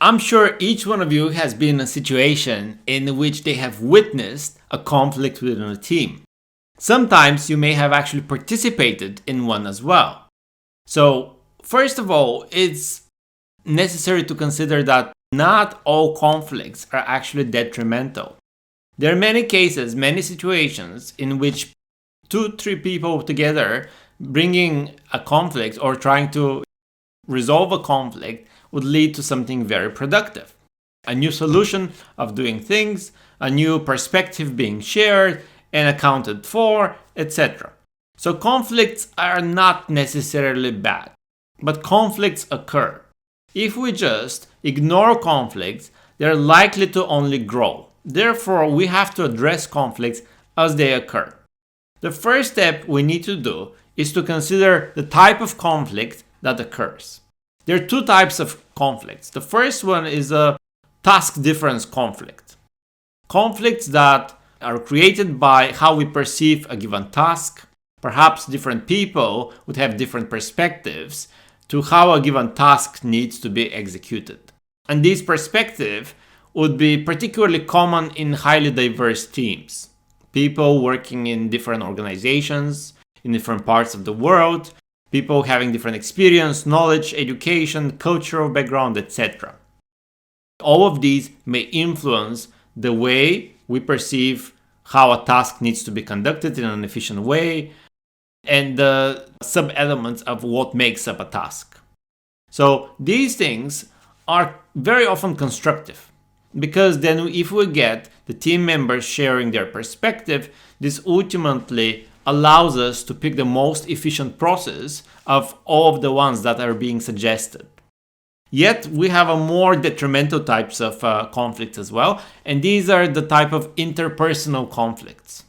I'm sure each one of you has been in a situation in which they have witnessed a conflict within a team. Sometimes you may have actually participated in one as well. So, first of all, it's necessary to consider that not all conflicts are actually detrimental. There are many cases, many situations in which 2-3 people together bringing a conflict or trying to resolve a conflict would lead to something very productive. A new solution of doing things, a new perspective being shared and accounted for, etc. So conflicts are not necessarily bad, but conflicts occur. If we just ignore conflicts, they're likely to only grow. Therefore, we have to address conflicts as they occur. The first step we need to do is to consider the type of conflict that occurs. There are 2 types of conflicts. The first one is a task difference conflict. Conflicts that are created by how we perceive a given task. Perhaps different people would have different perspectives to how a given task needs to be executed. And this perspective would be particularly common in highly diverse teams. People working in different organizations, in different parts of the world, people having different experience, knowledge, education, cultural background, etc. All of these may influence the way we perceive how a task needs to be conducted in an efficient way and the sub-elements of what makes up a task. So these things are very often constructive because then if we get the team members sharing their perspective, this ultimately allows us to pick the most efficient process of all of the ones that are being suggested. Yet we have a more detrimental types of conflicts as well, and these are the type of interpersonal conflicts.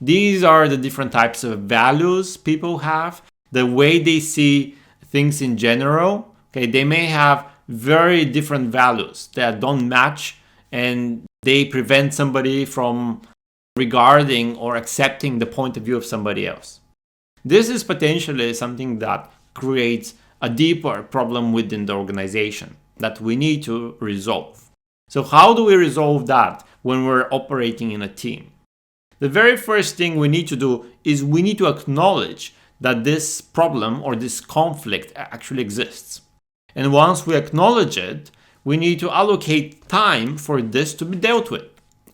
These are the different types of values people have, the way they see things in general. Okay, they may have very different values that don't match, and they prevent somebody from regarding or accepting the point of view of somebody else. This is potentially something that creates a deeper problem within the organization that we need to resolve. So how do we resolve that when we're operating in a team? The very first thing we need to do is we need to acknowledge that this problem or this conflict actually exists. And once we acknowledge it, we need to allocate time for this to be dealt with.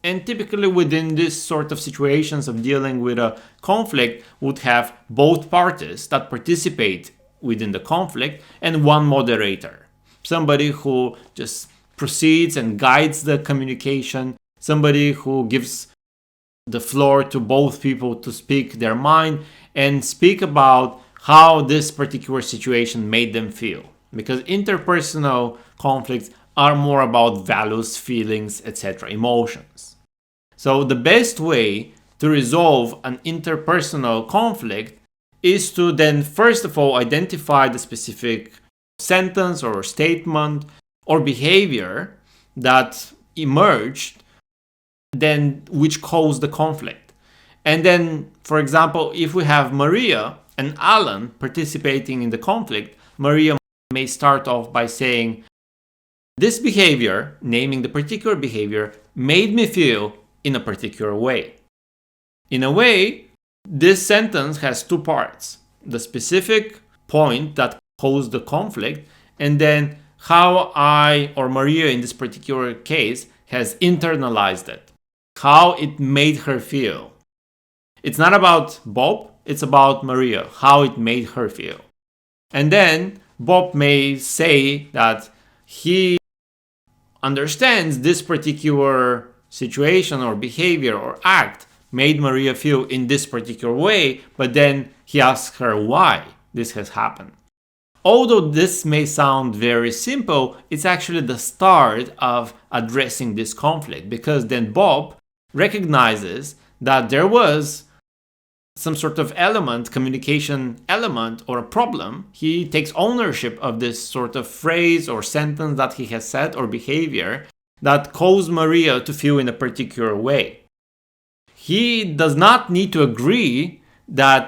And typically within this sort of situations of dealing with a conflict would have both parties that participate within the conflict and one moderator. Somebody who just proceeds and guides the communication, somebody who gives the floor to both people to speak their mind and speak about how this particular situation made them feel. Because interpersonal conflicts are more about values, feelings, etc., emotions. So the best way to resolve an interpersonal conflict is to then first of all identify the specific sentence or statement or behavior that emerged, then which caused the conflict. And then, for example, if we have Maria and Alan participating in the conflict, Maria may start off by saying, "This behavior," naming the particular behavior, "made me feel in a particular way." In a way, this sentence has 2 parts. The specific point that caused the conflict, and then how I or Maria in this particular case has internalized it. How it made her feel. It's not about Bob, it's about Maria, how it made her feel. And then Bob may say that he understands this particular situation or behavior or act made Maria feel in this particular way, but then he asks her why this has happened. Although this may sound very simple, it's actually the start of addressing this conflict, because then Bob recognizes that there was some sort of element, communication element or a problem. He takes ownership of this sort of phrase or sentence that he has said or behavior that caused Maria to feel in a particular way. He does not need to agree that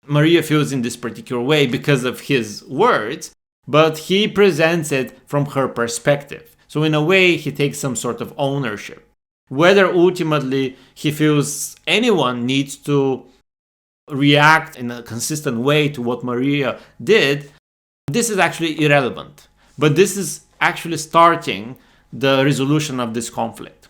Maria feels in this particular way because of his words, but he presents it from her perspective. So in a way, he takes some sort of ownership. Whether ultimately he feels anyone needs to react in a consistent way to what Maria did, this is actually irrelevant. But this is actually starting the resolution of this conflict.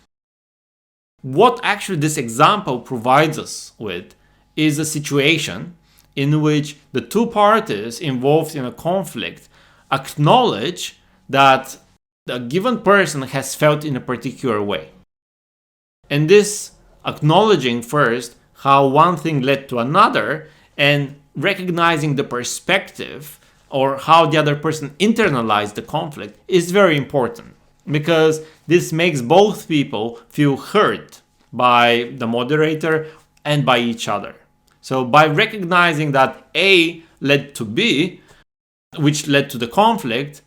What actually this example provides us with is a situation in which the two parties involved in a conflict acknowledge that a given person has felt in a particular way. And this acknowledging first how one thing led to another and recognizing the perspective or how the other person internalized the conflict is very important, because this makes both people feel heard by the moderator and by each other. So by recognizing that A led to B, which led to the conflict,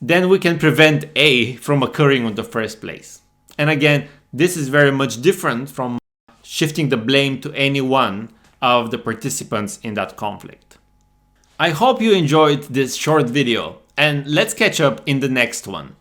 then we can prevent A from occurring in the first place. And again, this is very much different from shifting the blame to any one of the participants in that conflict. I hope you enjoyed this short video, and let's catch up in the next one.